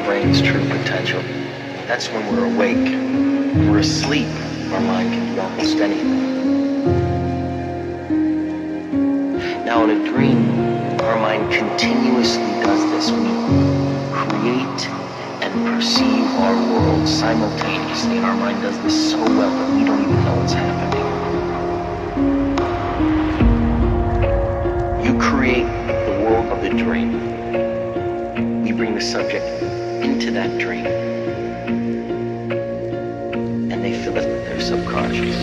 brain's true potential. That's when we're awake. When we're asleep, our mind can do almost anything. Now in a dream, our mind continuously does this. We create and perceive our world simultaneously, and our mind does this so well that we don't even know what's happening. You create the world of the dream. We bring the subject into that dream, and they fill it with their subconscious.